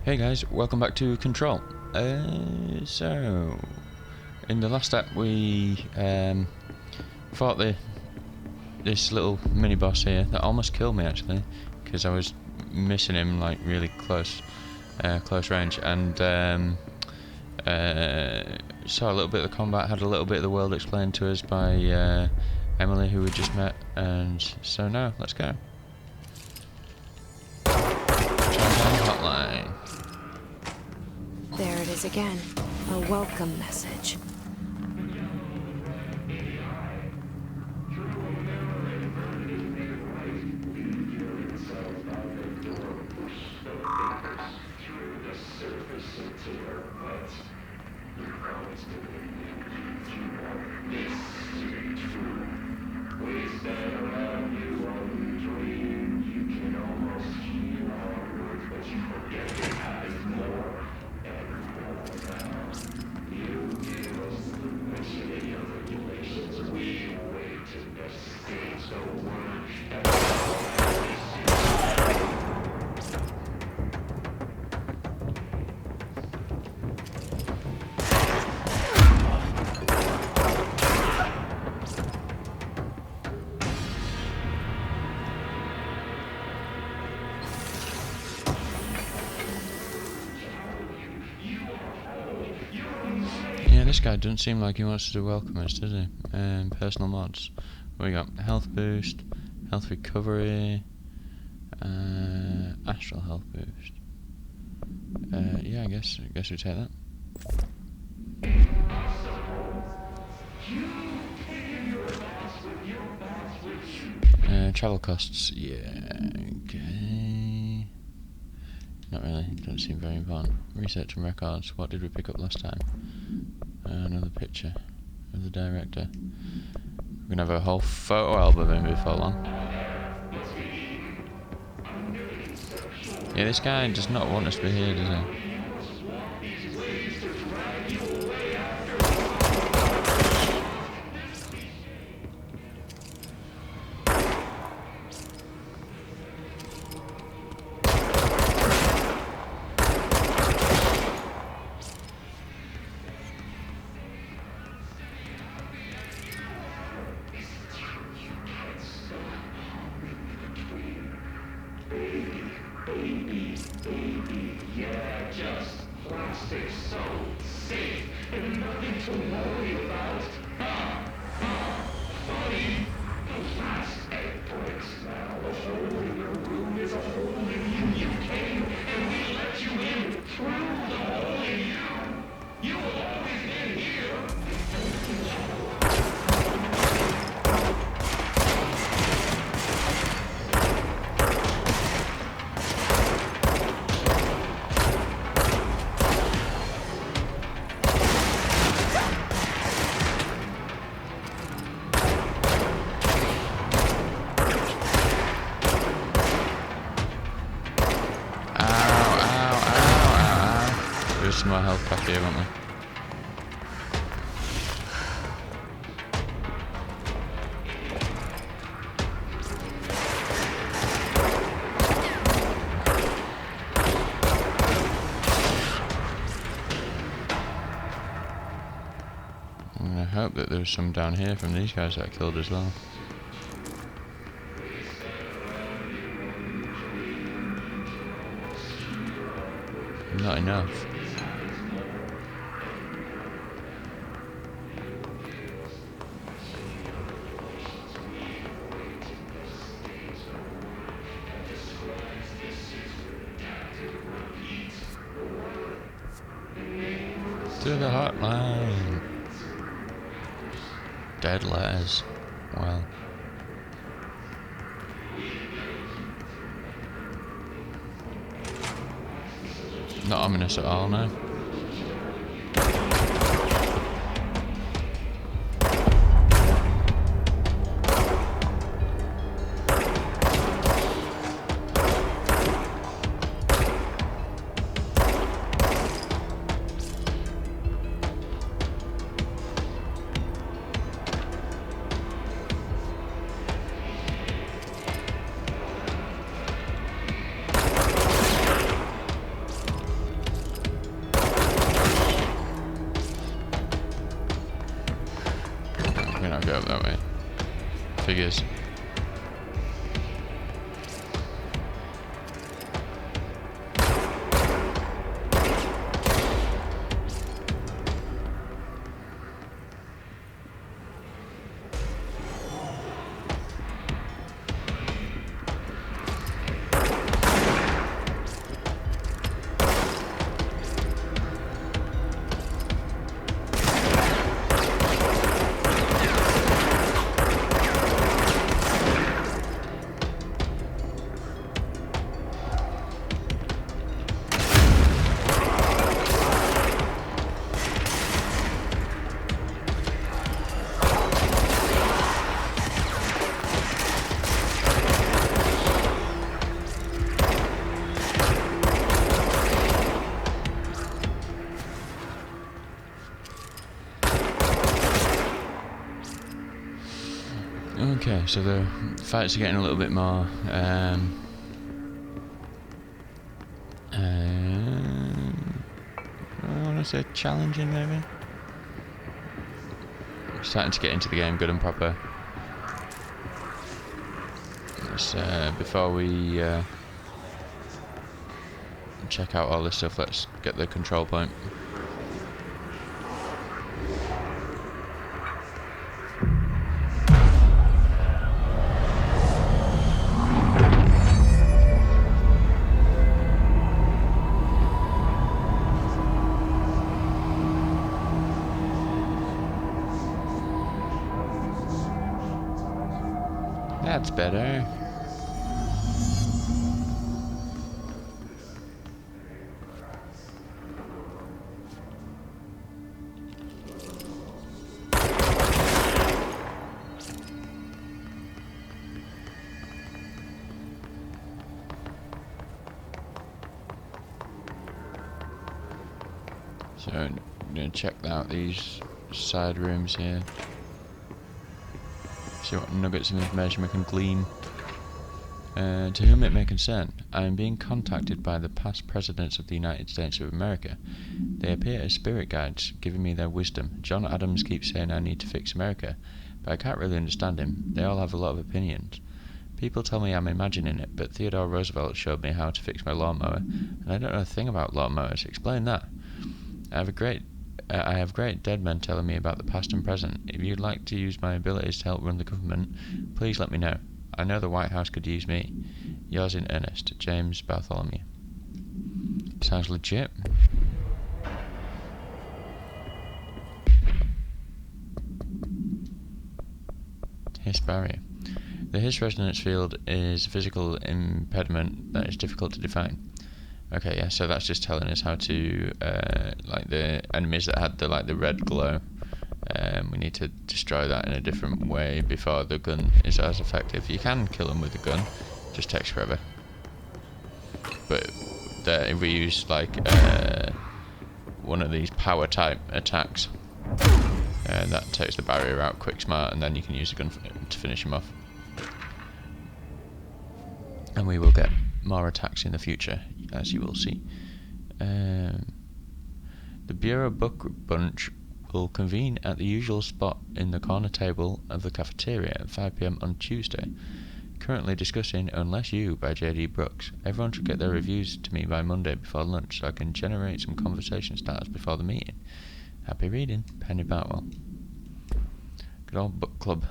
Hey guys, welcome back to Control. So, in the last step we fought this little mini boss here that almost killed me actually, because I was missing him like really close range, and saw a little bit of the combat, had a little bit of the world explained to us by Emily, who we just met, and so now let's go. Hotline. There it is again. A welcome message. Yeah, this guy doesn't seem like he wants to welcome us, does he? Personal mods. What we got? Health boost, health recovery, astral health boost. Yeah, I guess we take that. Travel costs, yeah, okay. Not really, doesn't seem very important. Research and records, what did we pick up last time? Another picture of the director. We're gonna have a whole photo album in before long. Yeah, this guy does not want us to be here, does he? Yeah, just plastic, so safe, and nothing to worry about. Funny, the plastic breaks now. The hole in your room is a hole in you. You came, and we let you in through the hole in you. You will always be here. There's some more health back here, won't there? I hope that there's some down here from these guys that I killed as well. Not enough. To the hotline. Dead letters. Well. Not ominous at all, no. figures. Okay, so the fights are getting a little bit more I want to say challenging, maybe. We're starting to get into the game good and proper. Let's, before we check out all this stuff, let's get the control point. That's better. So I'm gonna check out these side rooms here. See what nuggets of information we can glean. To whom it may concern, I am being contacted by the past presidents of the United States of America. They appear as spirit guides, giving me their wisdom. John Adams keeps saying I need to fix America, but I can't really understand him. They all have a lot of opinions. People tell me I'm imagining it, but Theodore Roosevelt showed me how to fix my lawnmower, and I don't know a thing about lawnmowers. Explain that. I have great dead men telling me about the past and present. If you'd like to use my abilities to help run the government, please let me know. I know the White House could use me. Yours in earnest, James Bartholomew. Sounds legit. Hiss barrier. The Hiss resonance field is a physical impediment that is difficult to define. Okay, yeah, so that's just telling us how to, like the enemies that had the red glow. We need to destroy that in a different way before the gun is as effective. You can kill them with the gun, just takes forever. But if we use like one of these power type attacks, that takes the barrier out quick smart, and then you can use the gun to finish him off. And we will get more attacks in the future, as you will see. The Bureau Book Bunch will convene at the usual spot in the corner table of the cafeteria at 5 PM on Tuesday. Currently discussing Unless You by J.D. Brooks. Everyone should get their reviews to me by Monday before lunch so I can generate some conversation starters before the meeting. Happy reading, Penny Bartwell. Good old book club.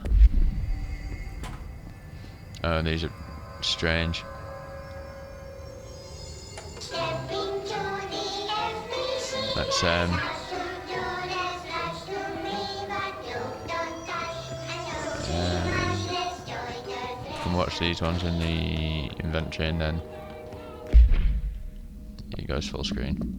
Oh, these are strange. Let's can watch these ones in the inventory, and then it goes full screen.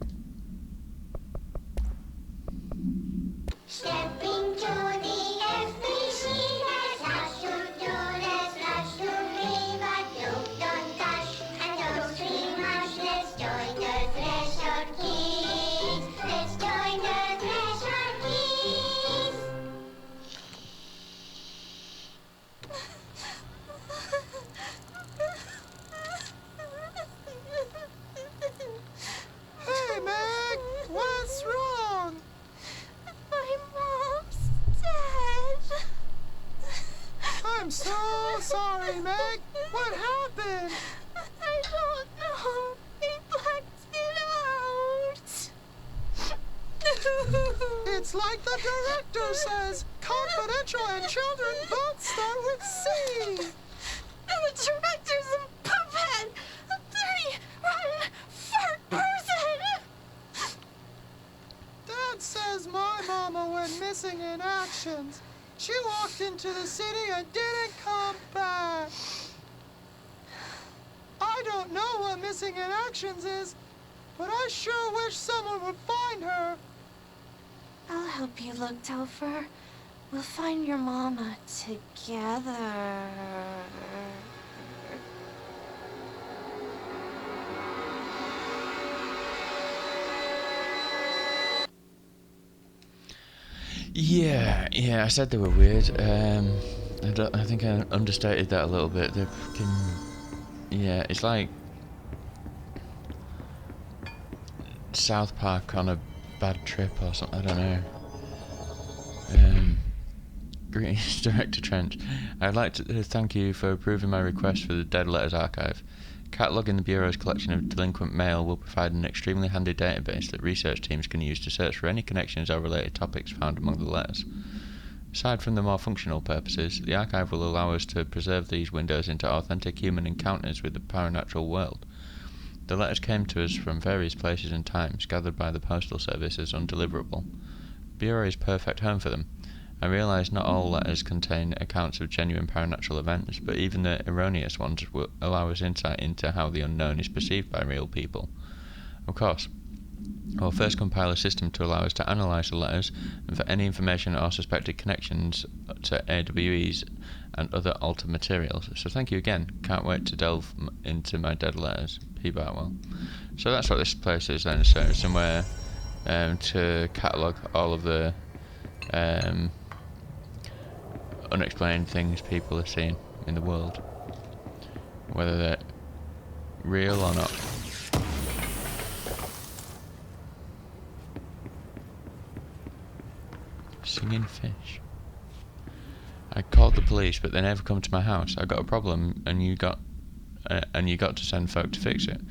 Hey, man, Meg, what happened? I don't know. They blacked it out. It's like the director says. Confidential and children both start with C. The director's a puppet. A dirty, rotten, fart person. Dad says my mama went missing in actions. She walked into the city and didn't come back. I don't know what missing in actions is, but I sure wish someone would find her. I'll help you look, Topher. We'll find your mama together. Yeah, I said they were weird. I think I understated that a little bit. They're fucking... Yeah, it's like South Park on a bad trip or something, I don't know. Greetings, Director Trench. I'd like to thank you for approving my request for the Dead Letters Archive. Cataloguing the Bureau's collection of delinquent mail will provide an extremely handy database that research teams can use to search for any connections or related topics found among the letters. Aside from the more functional purposes, the archive will allow us to preserve these windows into authentic human encounters with the paranatural world. The letters came to us from various places and times, gathered by the Postal Service as undeliverable. The Bureau is perfect home for them. I realise not all letters contain accounts of genuine paranatural events, but even the erroneous ones will allow us insight into how the unknown is perceived by real people. Of course, I will first compile a system to allow us to analyse the letters and for any information or suspected connections to AWEs and other altered materials. So thank you again. Can't wait to delve into my dead letters. P. Bartwell. So that's what this place is then. So it's somewhere to catalogue all of the unexplained things people are seeing in the world, whether they're real or not. Singing fish. I called the police, but they never come to my house. I got a problem, and you got to send folk to fix it.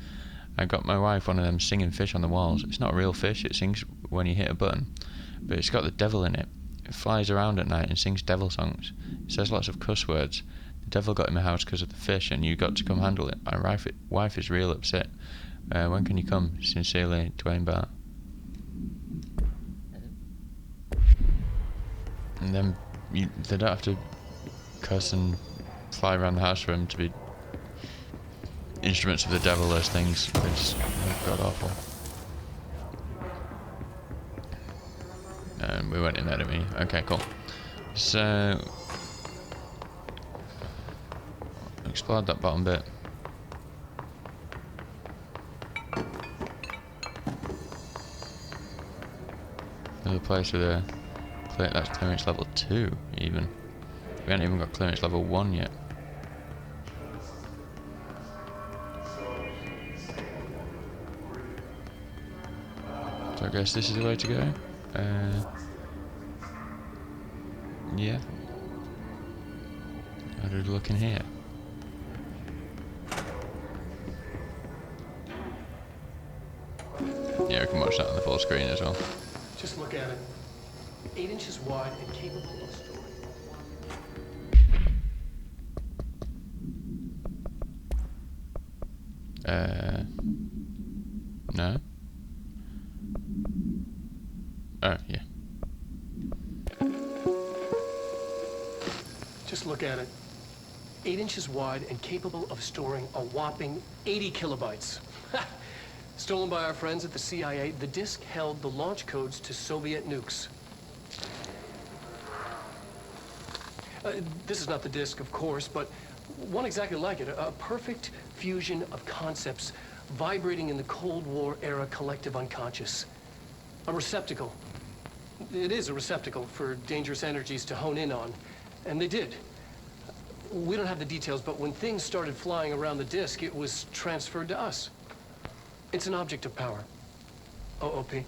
I got my wife one of them singing fish on the walls. It's not a real fish. It sings when you hit a button, but it's got the devil in it. It flies around at night and sings devil songs. It says lots of cuss words. The devil got in my house because of the fish, and you got to come handle it. My wife is real upset. When can you come? Sincerely, Dwayne Bart. And then they don't have to cuss and fly around the house for them to be instruments of the devil. Those things, they just god awful. And we went in there, didn't we? Okay, cool. So explored that bottom bit. Another place with a that's clearance level 2 even. We haven't even got clearance level 1 yet. So I guess this is the way to go. Yeah. How did it look in here? Yeah, we can watch that on the full screen as well. Just look at it. 8 inches wide and capable of storing. No. Oh, yeah. Just look at it. 8 inches wide and capable of storing a whopping 80 kilobytes. Stolen by our friends at the CIA, the disk held the launch codes to Soviet nukes. This is not the disk, of course, but one exactly like it. A perfect fusion of concepts vibrating in the Cold War era collective unconscious. A receptacle. It is a receptacle for dangerous energies to hone in on. And they did. We don't have the details, but when things started flying around the disk, it was transferred to us. It's an object of power. OOP.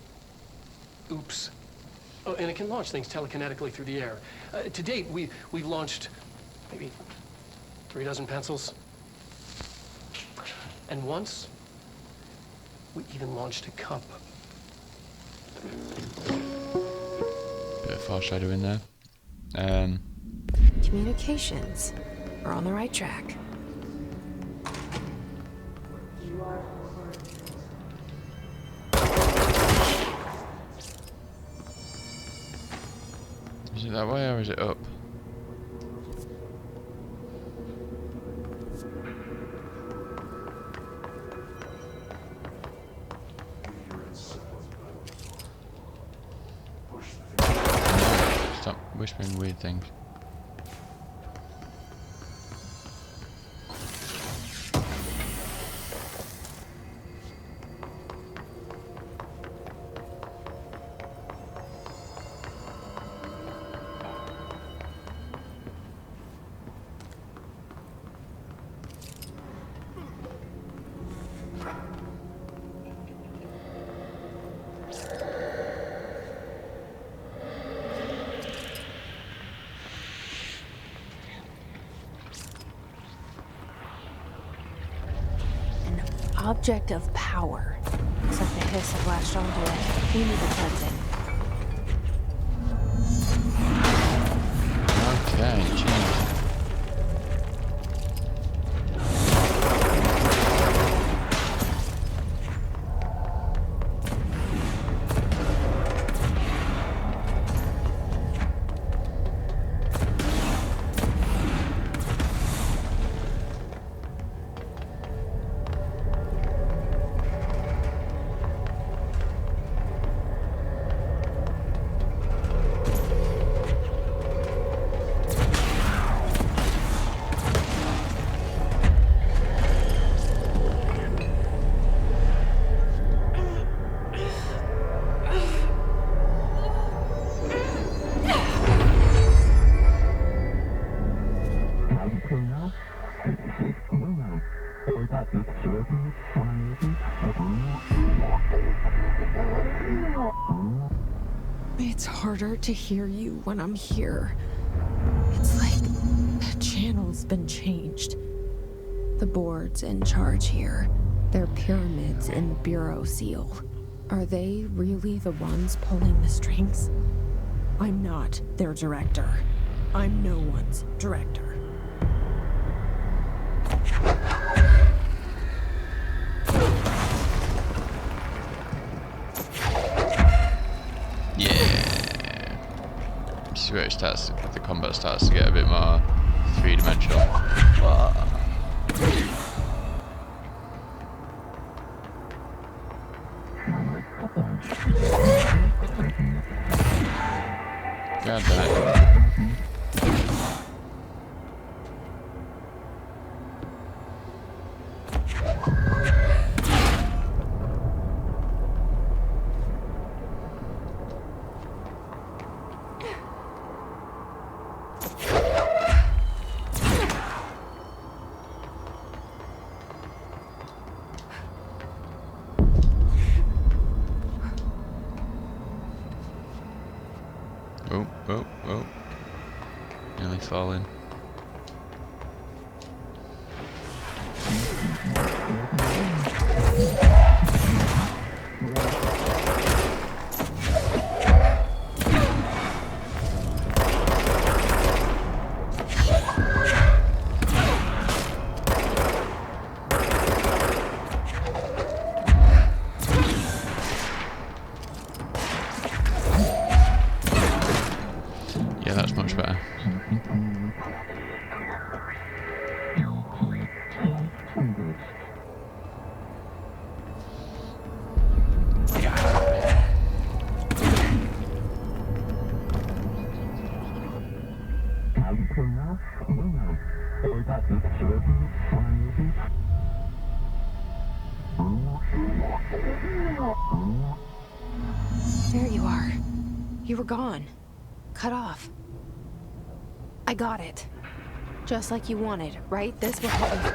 Oops. Oh, and it can launch things telekinetically through the air. To date, we've launched maybe 3 dozen pencils. And once, we even launched a cup. Bit of foreshadowing there. Communications. We're on the right track. Is it that way or is it up? Stop whispering weird things. Object of power. Looks like the hiss have latched onto it. We need the cleansing. Okay, jeez. It's harder to hear you when I'm here. It's like the channel's been changed. The board's in charge here. They're pyramids in the Bureau seal. Are they really the ones pulling the strings? I'm not their director. I'm no one's director. See where it starts, the combat starts to get a bit more three-dimensional. God damn it. Oh. Nearly falling. Yeah, that's much better. There you are. You were gone. Cut off. I got it. Just like you wanted, right? This will help me.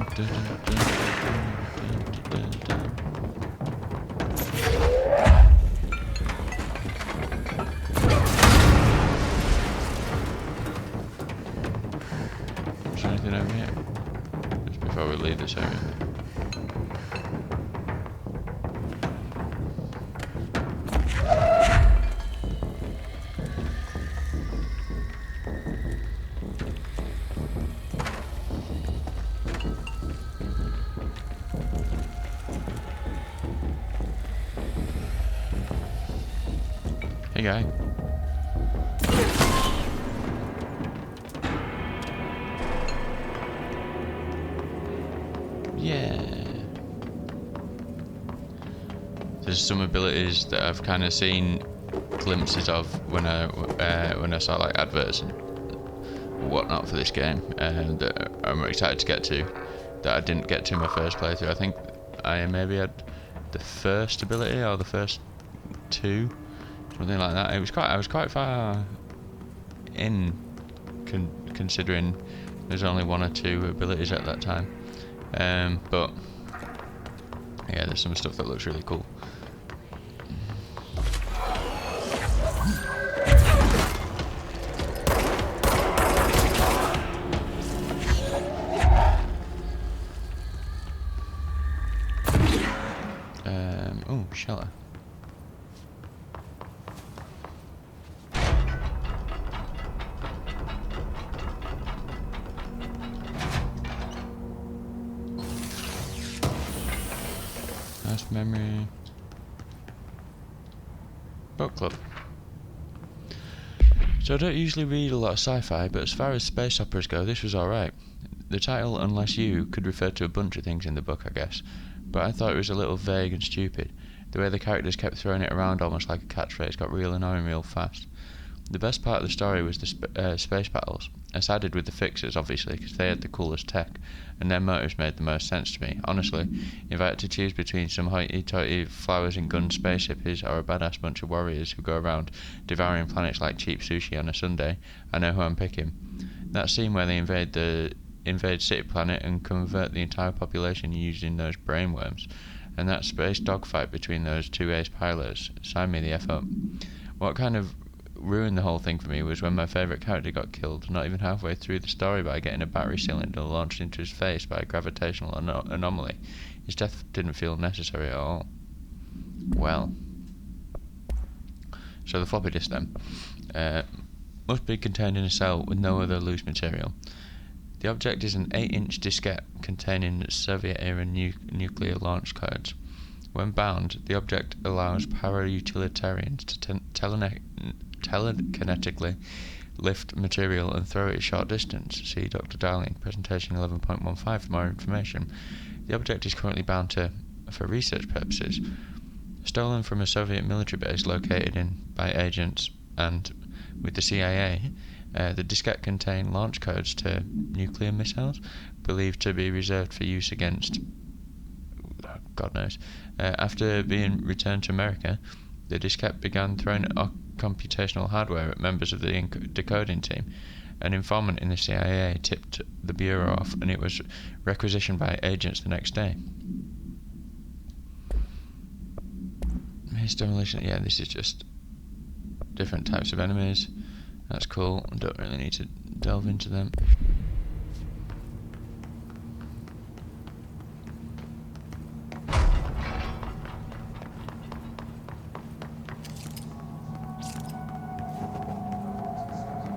Is there anything over here? Just before we leave this area. Hey guy. Yeah. There's some abilities that I've kind of seen glimpses of when I saw like adverts and whatnot for this game, and that I'm excited to get to, that I didn't get to in my first playthrough. I think I maybe had the first ability or the first two, something like that. I was quite far in, considering there's only one or two abilities at that time. But yeah, there's some stuff that looks really cool. Oh, shelter. Last memory. Book club. So I don't usually read a lot of sci-fi, but as far as space operas go, this was alright. The title, Unless You, could refer to a bunch of things in the book, I guess, but I thought it was a little vague and stupid. The way the characters kept throwing it around almost like a catchphrase got real annoying real fast. The best part of the story was the space battles. I sided with the fixers, obviously, because they had the coolest tech, and their motives made the most sense to me. Honestly, if I had to choose between some hoity-toity flowers and gun space hippies or a badass bunch of warriors who go around devouring planets like cheap sushi on a Sunday, I know who I'm picking. That scene where they invade City Planet and convert the entire population using those brainworms, and that space dogfight between those two ace pilots, sign me the F up. What kind of ruined the whole thing for me was when my favourite character got killed, not even halfway through the story, by getting a battery cylinder launched into his face by a gravitational anomaly. His death didn't feel necessary at all. Well. So the floppy disk then. Must be contained in a cell with no other loose material. The object is an 8-inch diskette containing Soviet-era nuclear launch codes. When bound, the object allows para-utilitarians to telekinetically lift material and throw it a short distance. See Dr. Darling, presentation 11.15 for more information. The object is currently bound for research purposes. Stolen from a Soviet military base located by agents and with the CIA, the diskette contained launch codes to nuclear missiles, believed to be reserved for use against God knows. After being returned to America, the diskette began throwing computational hardware at members of the decoding team. An informant in the CIA tipped the bureau off, and it was requisitioned by agents the next day. Maze demolition. Yeah, this is just different types of enemies. That's cool. I don't really need to delve into them.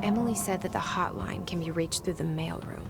Emily said that the hotline can be reached through the mailroom.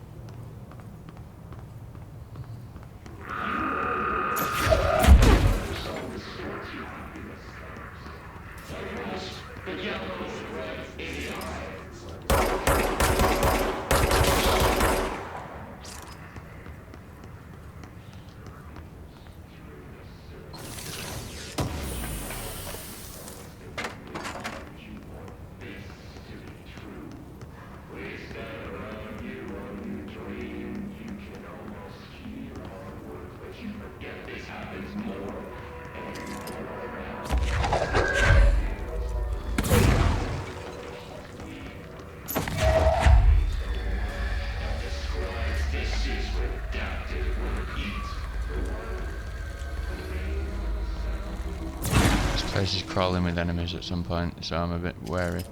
Place is crawling with enemies at some point, so I'm a bit wary.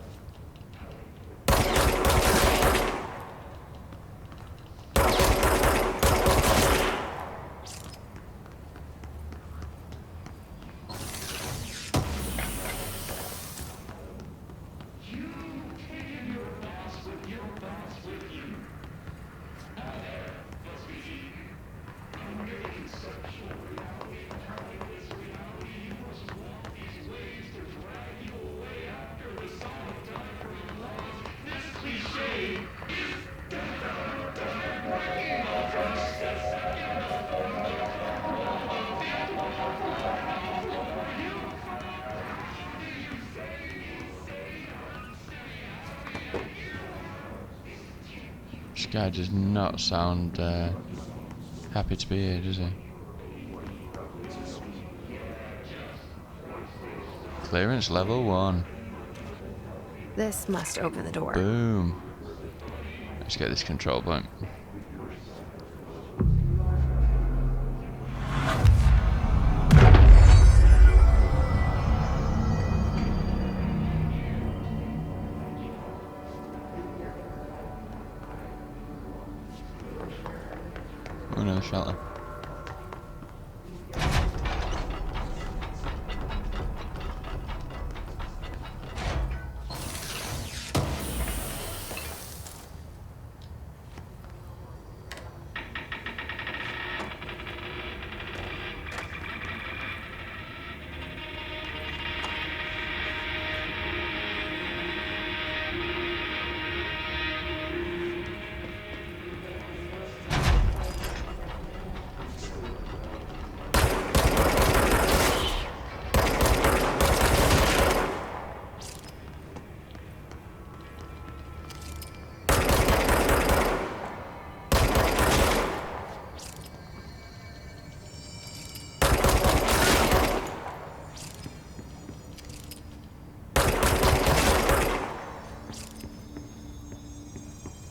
This guy does not sound happy to be here, does he? Clearance level 1. This must open the door. Boom. Let's get this control point. Oh, another shelter.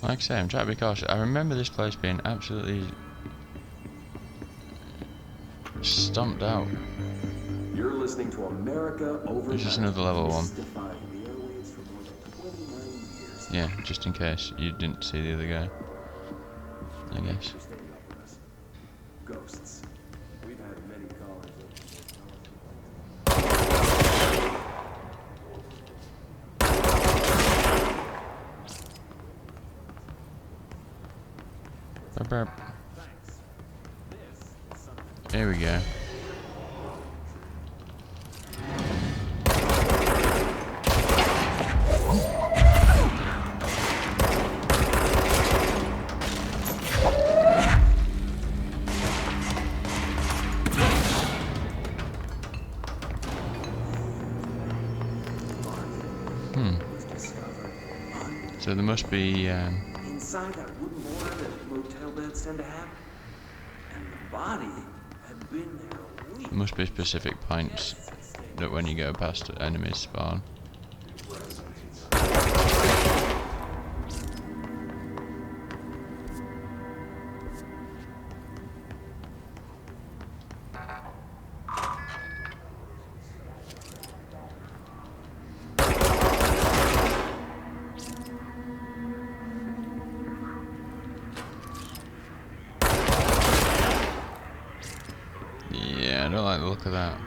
Like I say, I'm trying to be cautious. I remember this place being absolutely stomped out. You're listening to America Over. It's just another level 1. Mystifying the airwaves for more than 29 years. Yeah, just in case you didn't see the other guy. I guess. For staying up with us. Ghosts. We've had many callers Burp, burp. Here we go. So there must be inside that wooden border that motel beds tend to have, and the body had been there a week. there must be specific points that when you go past enemies spawn. Yeah, I don't like the look of that.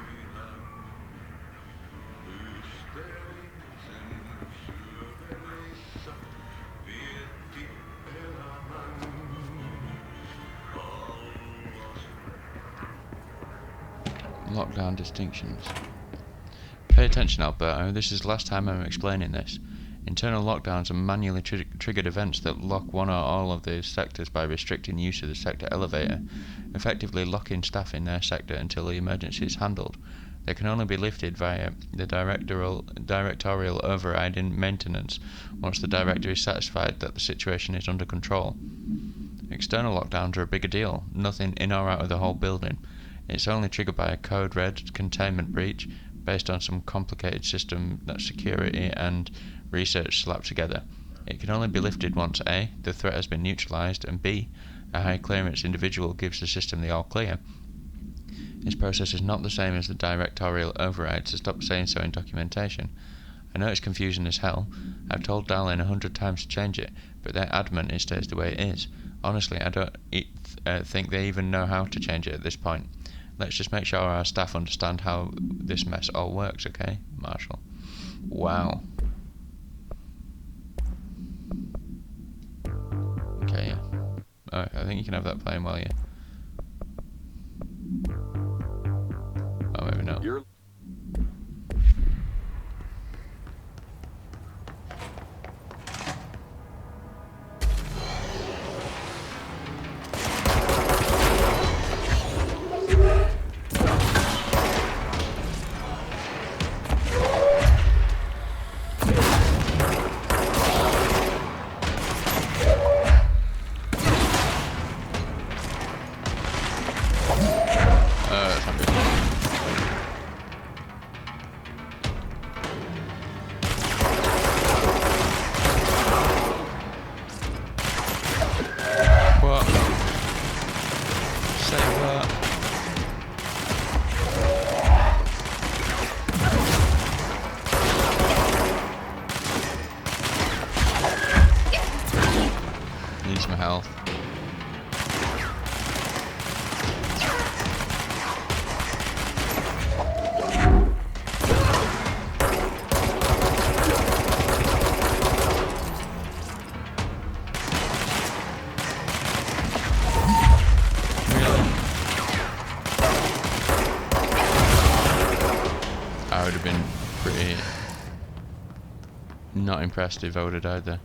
Lockdown distinctions. Pay attention, Alberto. This is the last time I'm explaining this. Internal lockdowns are manually triggered events that lock one or all of the sectors by restricting use of the sector elevator, effectively locking staff in their sector until the emergency is handled. They can only be lifted via the directorial overriding maintenance once the director is satisfied that the situation is under control. External lockdowns are a bigger deal, nothing in or out of the whole building. It's only triggered by a code red containment breach based on some complicated system that security and research slapped together. It can only be lifted once A, the threat has been neutralized, and B, a high clearance individual gives the system the all clear. This process is not the same as the directorial override, so stop saying so in documentation. I know it's confusing as hell. I've told Darlene 100 times to change it, but they're adamant it stays the way it is. Honestly, I don't think they even know how to change it at this point. Let's just make sure our staff understand how this mess all works, okay, Marshall? Wow. Okay, yeah. Alright, I think you can have that playing while you... Oh, maybe not. That's not good. What? Say what? Need some health. I would have been pretty not impressed if I would have died there.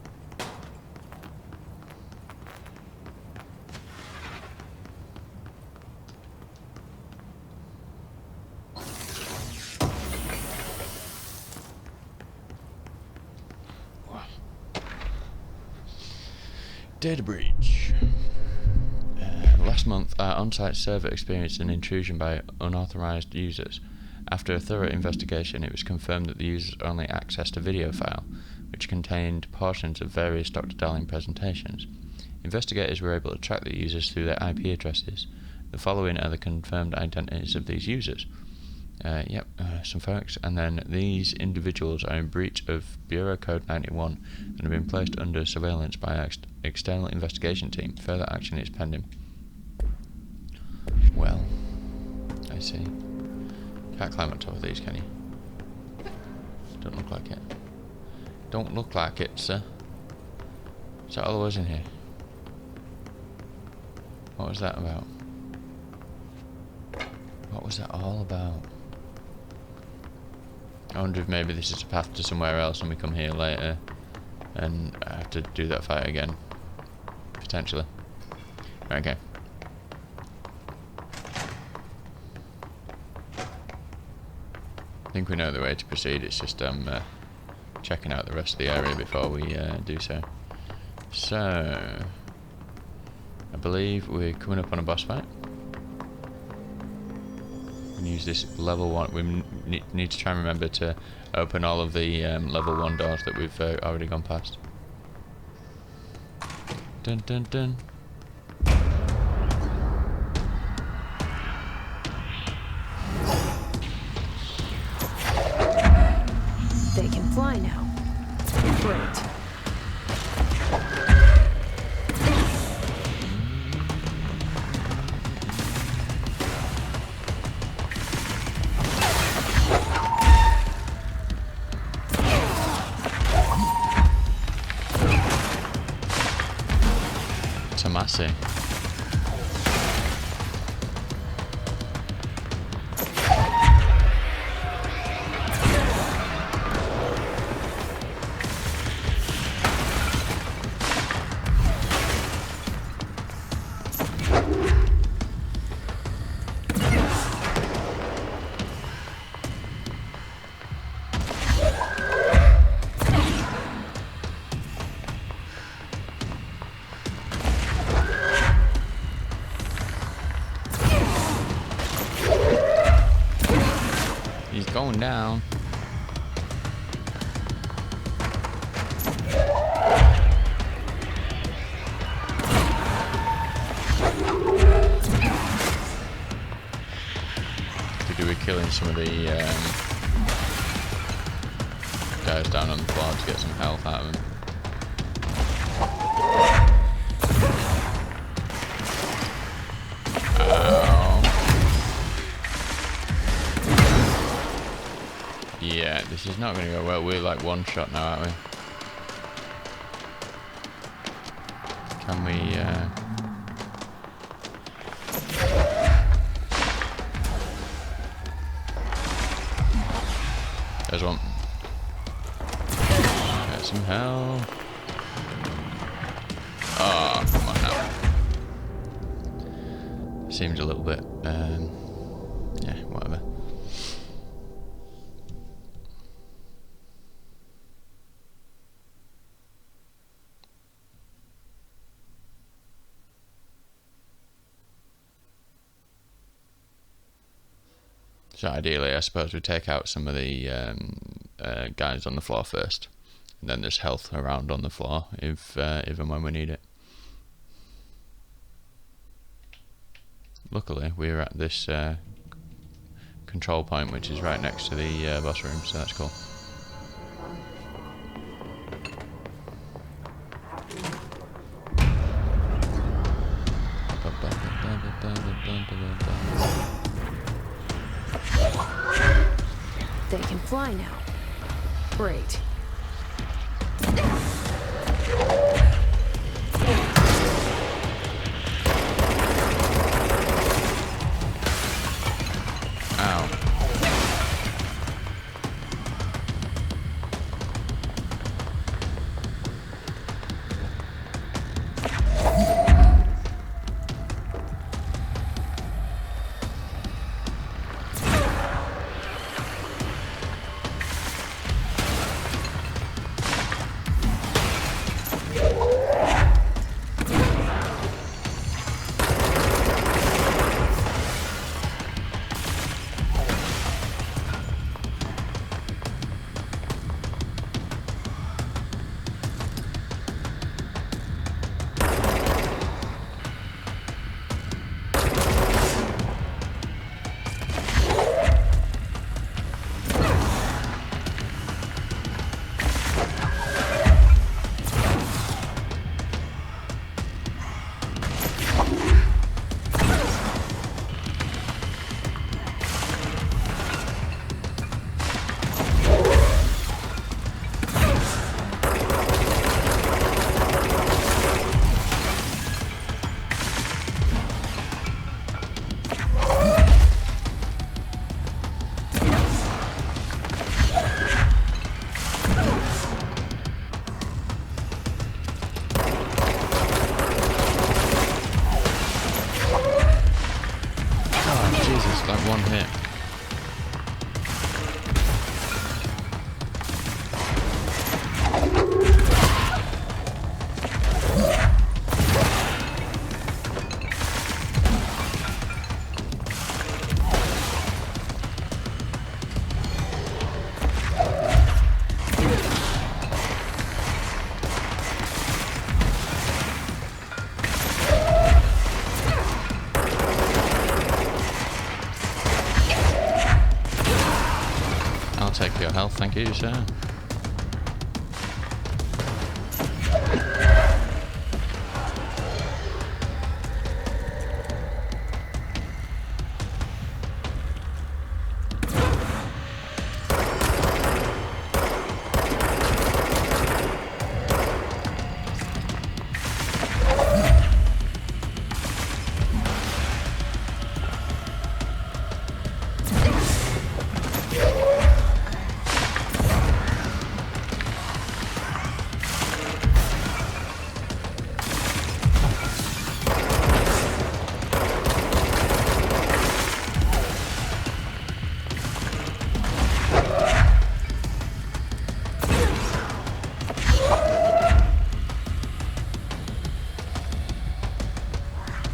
Data breach. Last month, our on-site server experienced an intrusion by unauthorized users. After a thorough investigation, it was confirmed that the users only accessed a video file, which contained portions of various Dr. Darling presentations. Investigators were able to track the users through their IP addresses. The following are the confirmed identities of these users. Some folks. And then these individuals are in breach of Bureau Code 91 and have been placed under surveillance by our external investigation team. Further action is pending. Well, I see. Can't climb on top of these, can you? Don't look like it. Don't look like it, sir. Is that all there was in here? What was that about? What was that all about? I wonder if maybe this is a path to somewhere else and we come here later and I have to do that fight again. Potentially. Okay. I think we know the way to proceed, it's just checking out the rest of the area before we do so. So, I believe we're coming up on a boss fight. We can use this level 1, we need to try and remember to open all of the level 1 doors that we've already gone past. Dun dun dun. They can fly now. Great. Tomasi. He's going down. killing some of the guys down on the floor to get some health out of them. Yeah, this is not going to go well. We're like one shot now, aren't we? Can we, There's one. Get some help. Oh, come on now. Seems a little bit, yeah, whatever. So ideally, I suppose we take out some of the guys on the floor first, and then there's health around on the floor if and when we need it. Luckily, we're at this control point, which is right next to the boss room, so that's cool. They can fly now. Great. Ow. Like one hit. I'll take your health, thank you, sir.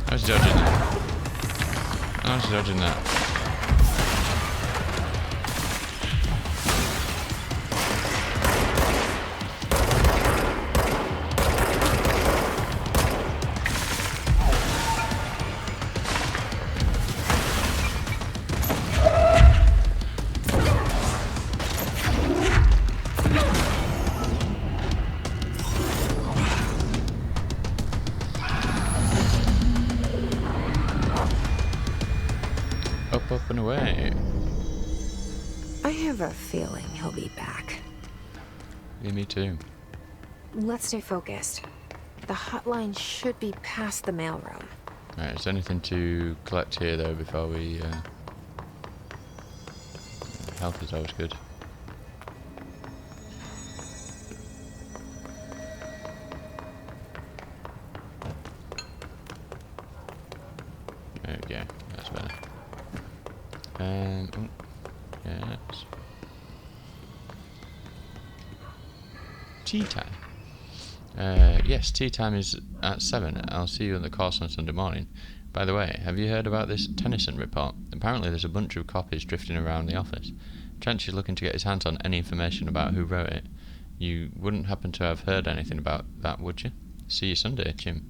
I was dodging that. I was dodging that. Up, up and away. I have a feeling he'll be back. Yeah, me too. Let's stay focused. The hotline should be past the mailroom. Right, is there anything to collect here though before we... Health is always good. There we go, that's better. Oh, yes. Tea time. Yes, tea time is at 7. I'll see you on the course on Sunday morning. By the way, have you heard about this Tennyson report? Apparently there's a bunch of copies drifting around the office. Trench is looking to get his hands on any information about who wrote it. You wouldn't happen to have heard anything about that, would you? See you Sunday, Jim.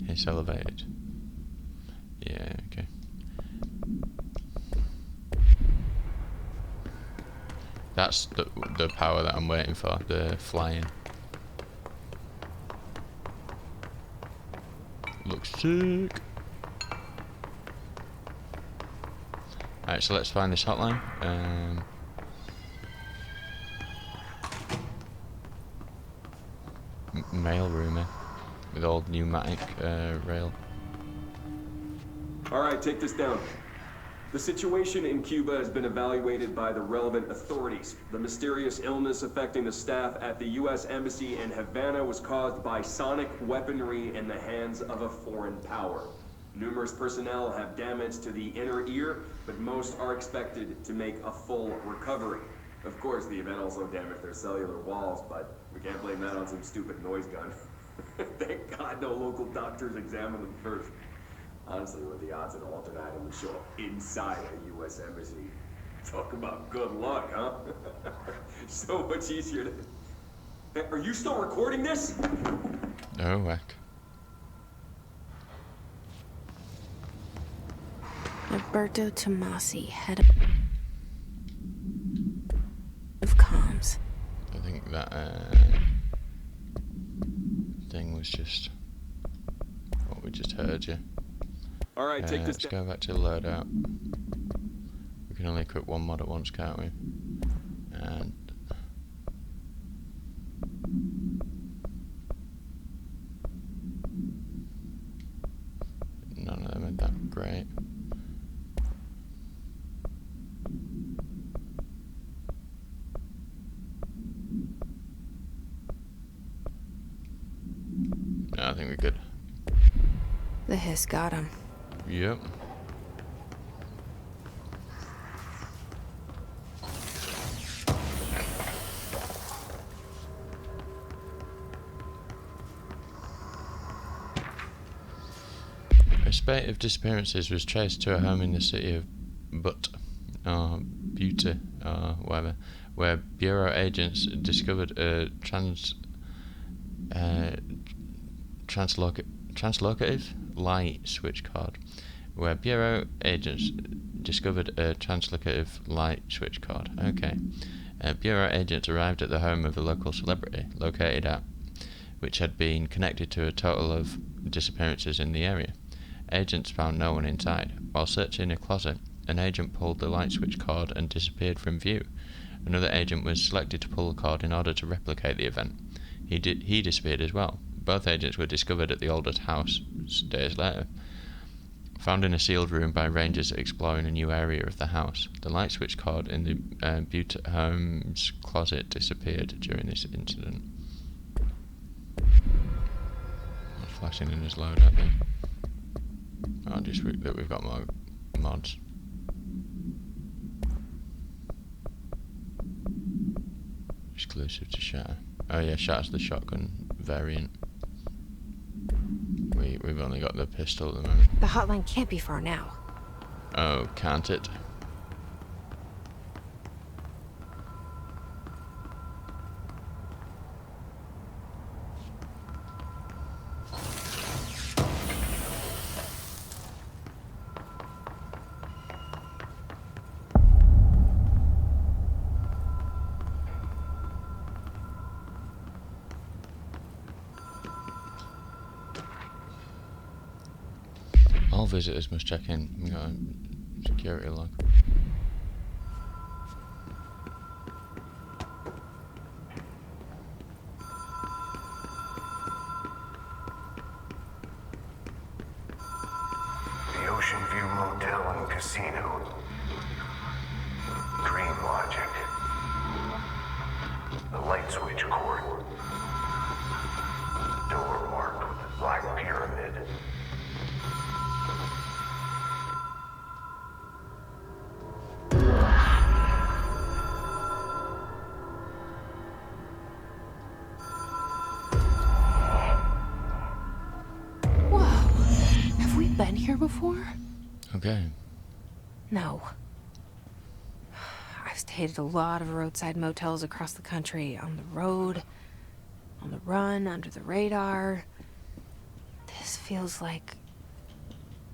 It's elevated. Yeah, okay. That's the power that I'm waiting for, the flying. Looks sick. Alright, so let's find this hotline. Mail room with old pneumatic rail. All right, take this down. The situation in Cuba has been evaluated by the relevant authorities. The mysterious illness affecting the staff at the U.S. Embassy in Havana was caused by sonic weaponry in the hands of a foreign power. Numerous personnel have damage to the inner ear, but most are expected to make a full recovery. Of course, the event also damaged their cellular walls, but we can't blame that on some stupid noise gun. Thank God no local doctors examined them first. Honestly, what are the odds an alternate item would show up inside a U.S. embassy? Talk about good luck, huh? So much easier to... Hey, are you still recording this? Oh, heck. Alberto Tomasi, head of comms. I think that thing was just what we just heard, yeah. All right, take this let's go back to the loadout. We can only equip one mod at once, can't we? And none of them are that great. No, I think we're good. The hiss got him. Yep. A spate of disappearances was traced to a home in the city of Butte, or whatever, where Bureau agents discovered a translocative light switch card. Okay. Bureau agents arrived at the home of a local celebrity, located at which had been connected to a total of disappearances in the area. Agents found no one inside. While searching a closet, an agent pulled the light switch cord and disappeared from view. Another agent was selected to pull the cord in order to replicate the event. He disappeared as well. Both agents were discovered at the Aldous house days later. Found in a sealed room by rangers exploring a new area of the house. The light switch cord in the Butte home's closet disappeared during this incident. Flashing in his loadout then. Oh, just that we've got more mods. Exclusive to Shatter. Oh yeah, Shatter's the shotgun variant. We've only got the pistol at the moment. The hotline can't be far now. Oh, can't it? All visitors must check in. We got a security log. The Ocean View Motel and Casino. Dream logic. The light switch cord. Door marked with the Black Pyramid. Whoa. Have we been here before? Okay. No. I've stayed at a lot of roadside motels across the country, on the road, on the run, under the radar. This feels like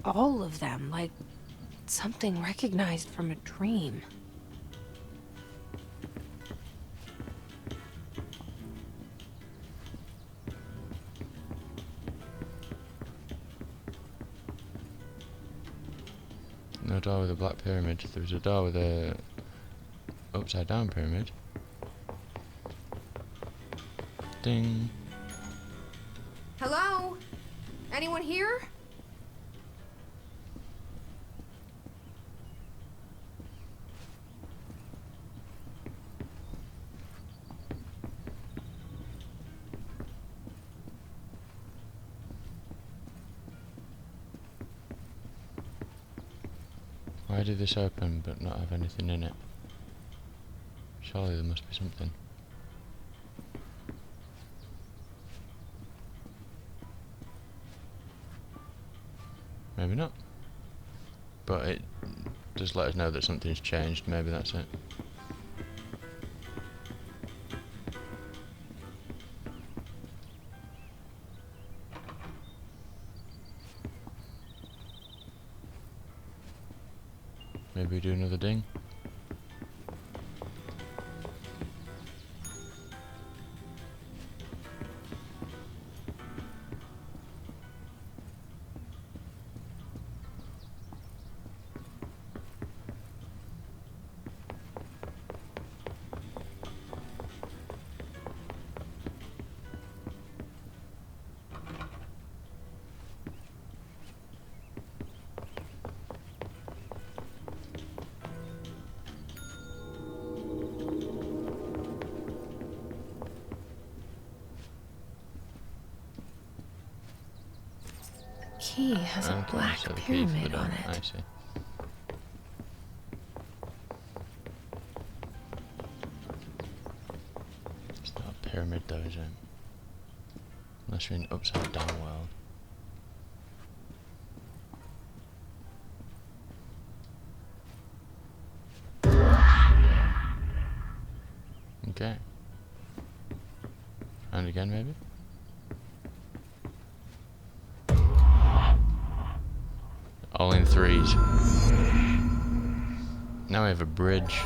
all of them, like something recognized from a dream. No door with a black pyramid. There was a door with a upside down pyramid. Ding. Hello? Anyone here? Why did this open but not have anything in it? Surely there must be something. Maybe not. But it does let us know that something's changed. Maybe that's it. Maybe we do another ding. Key has a Okay, black so the key for the pyramid door. on I it. see. It's not a pyramid though, is it? Unless you're in an upside down world. Okay. And again maybe? All in threes. Now we have a bridge.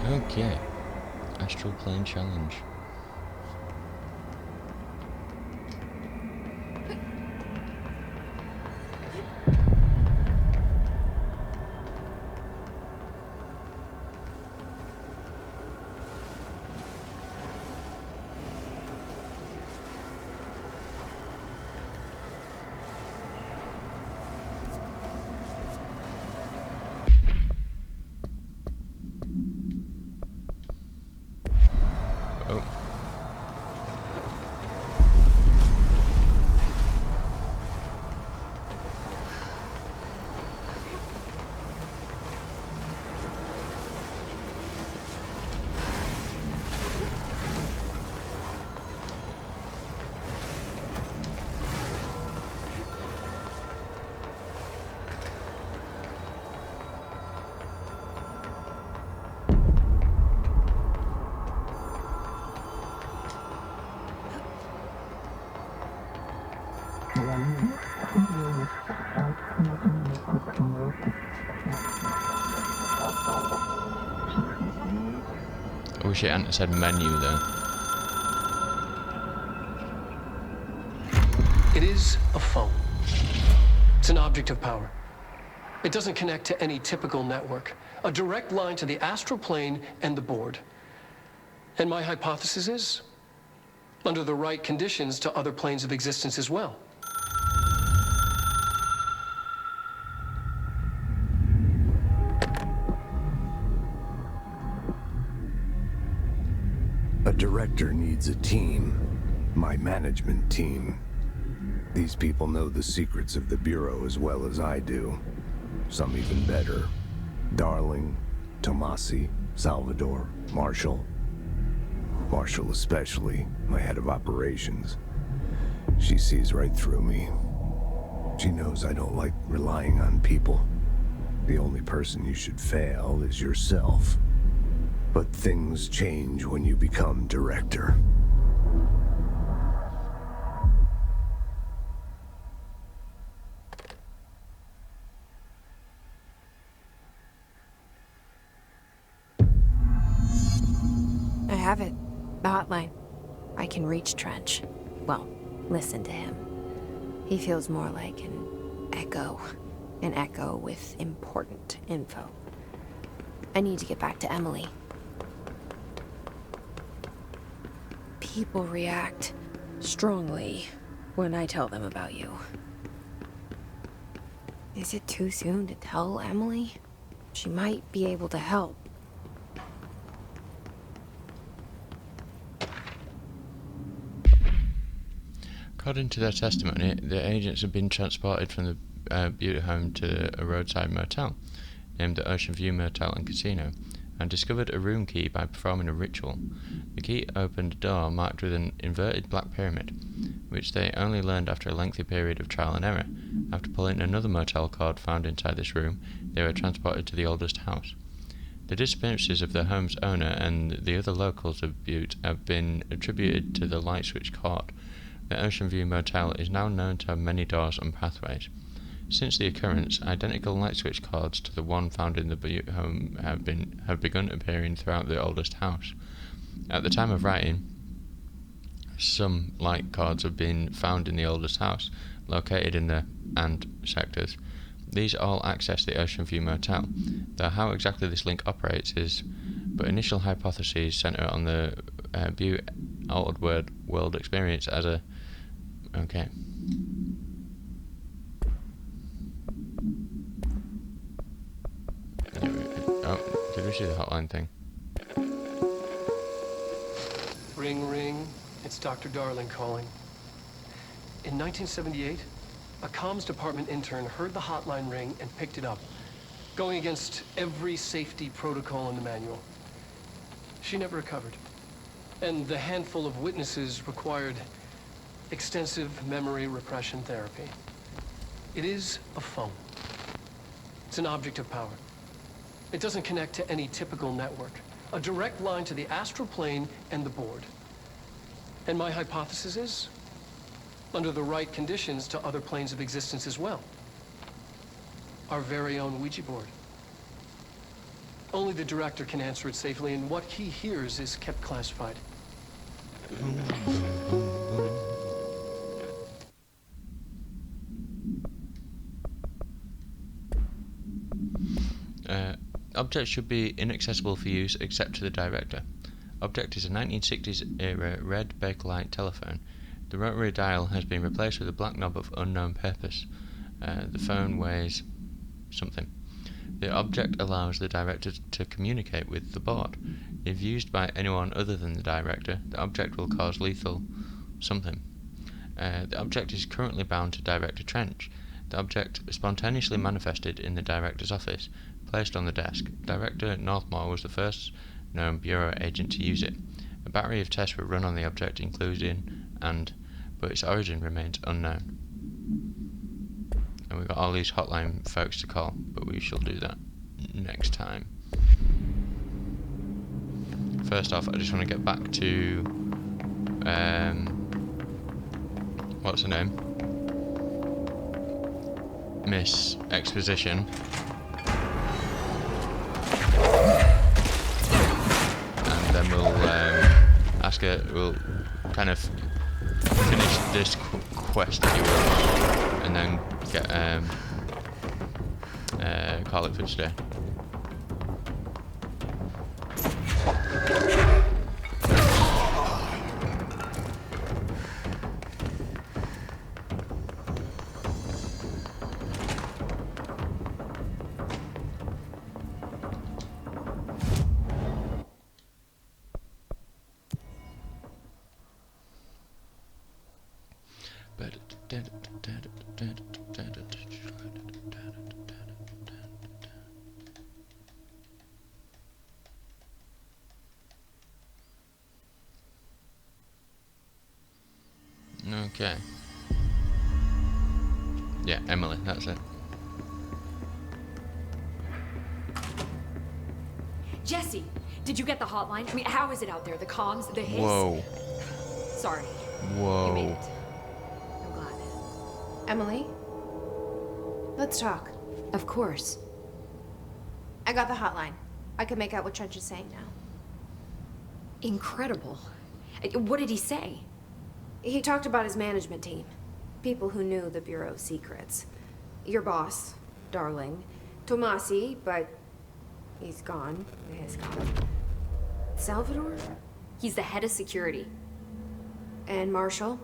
Okay. Astral Plane Challenge. Oh. I wish it hadn't said menu though. It is a phone. It's an object of power. It doesn't connect to any typical network. A direct line to the astral plane and the board. And my hypothesis is, under the right conditions, to other planes of existence as well. A director needs a team. My management team. These people know the secrets of the Bureau as well as I do. Some even better. Darling, Tomasi, Salvador, Marshall. Marshall especially, my head of operations. She sees right through me. She knows I don't like relying on people. The only person you should fail is yourself. But things change when you become director. I have it. The hotline. I can reach Trench. Well, listen to him. He feels more like an echo. An echo with important info. I need to get back to Emily. People react strongly when I tell them about you. Is it too soon to tell Emily? She might be able to help. According to their testimony, the agents have been transported from the Butte home to a roadside motel, named the Ocean View Motel and Casino, and discovered a room key by performing a ritual. The key opened a door marked with an inverted black pyramid, which they only learned after a lengthy period of trial and error. After pulling another motel cord found inside this room, they were transported to the oldest house. The disappearances of the home's owner and the other locals of Butte have been attributed to the light switch cord. The Ocean View Motel is now known to have many doors and pathways. Since the occurrence, identical light switch cords to the one found in the Butte home have begun appearing throughout the oldest house. At the time of writing, some light cords have been found in the oldest house, located in the and sectors. These all access the Ocean View Motel, though how exactly this link operates is, but initial hypotheses centre on the Butte altered world experience as a... Okay. Oh, did we see the hotline thing? Ring, ring. It's Dr. Darling calling. In 1978, a comms department intern heard the hotline ring and picked it up, going against every safety protocol in the manual. She never recovered. And the handful of witnesses required extensive memory repression therapy. It is a phone. It's an object of power. It doesn't connect to any typical network. A direct line to the astral plane and the board. And my hypothesis is, under the right conditions, to other planes of existence as well. Our very own Ouija board. Only the director can answer it safely, and what he hears is kept classified. Object should be inaccessible for use except to the director. Object is a 1960s era red Bakelite telephone. The rotary dial has been replaced with a black knob of unknown purpose. The phone weighs something. The object allows the director to communicate with the board. If used by anyone other than the director, the object will cause lethal something. The object is currently bound to Director Trench. The object spontaneously manifested in the director's office, placed on the desk. Director Northmore was the first known Bureau agent to use it. A battery of tests were run on the object, including but its origin remains unknown. And we've got all these hotline folks to call, but we shall do that next time. First off, I just want to get back to what's her name? Miss Exposition. And then we'll ask her, we'll kind of finish this quest, if you will, and then get call it for today. Okay. Yeah, Emily, that's it. Jesse, did you get the hotline? I mean, how is it out there? The comms, the hiss? Whoa. Sorry. Whoa. You made it. I'm glad. Emily? Let's talk. Of course. I got the hotline. I can make out what Trench is saying now. Incredible. What did he say? He talked about his management team. People who knew the Bureau's secrets. Your boss, Darling. Tomasi, but he's gone. He's gone. Salvador? He's the head of security. And Marshall?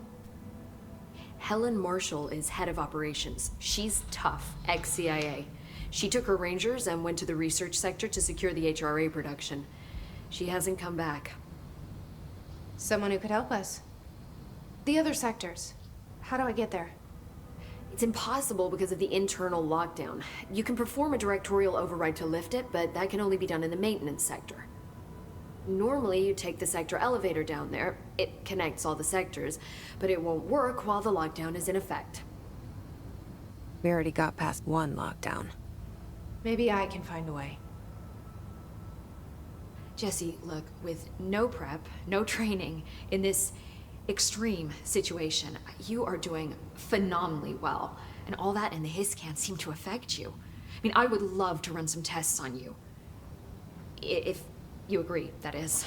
Helen Marshall is head of operations. She's tough, ex-CIA. She took her Rangers and went to the research sector to secure the HRA production. She hasn't come back. Someone who could help us. The other sectors. How do I get there? It's impossible because of the internal lockdown. You can perform a directorial override to lift it, but that can only be done in the maintenance sector. Normally, you take the sector elevator down there. It connects all the sectors, but it won't work while the lockdown is in effect. We already got past one lockdown. Maybe I can find a way. Jesse, look, with no prep, no training, in this extreme situation, you are doing phenomenally well. And all that and the hiss can't seem to affect you. I mean, I would love to run some tests on you. If you agree, that is.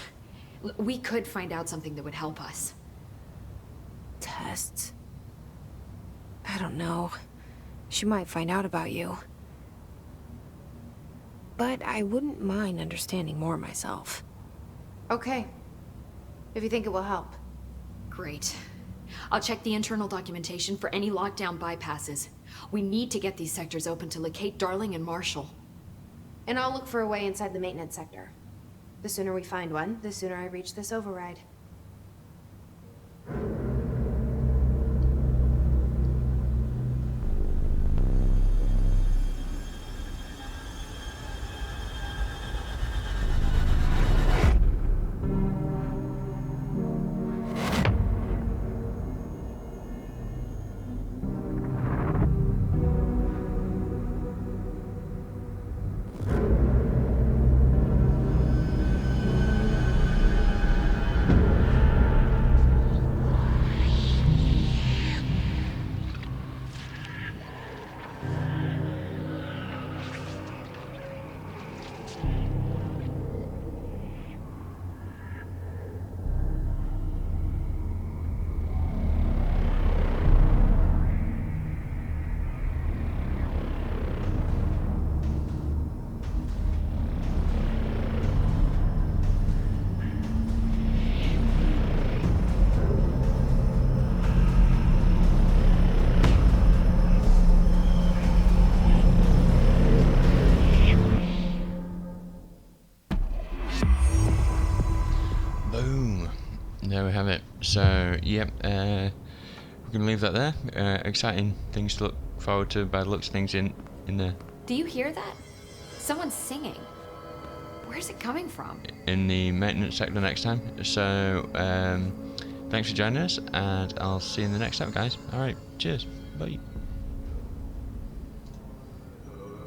We could find out something that would help us. Tests? I don't know. She might find out about you. But I wouldn't mind understanding more myself. Okay. If you think it will help. Great. I'll check the internal documentation for any lockdown bypasses. We need to get these sectors open to locate Darling and Marshall. And I'll look for a way inside the maintenance sector. The sooner we find one, the sooner I reach this override. There we have it. So, yep, we're going to leave that there. Exciting things to look forward to by the looks of things in the... Do you hear that? Someone's singing. Where's it coming from? In the maintenance sector next time. So, thanks for joining us, and I'll see you in the next step, guys. Alright, cheers. Bye.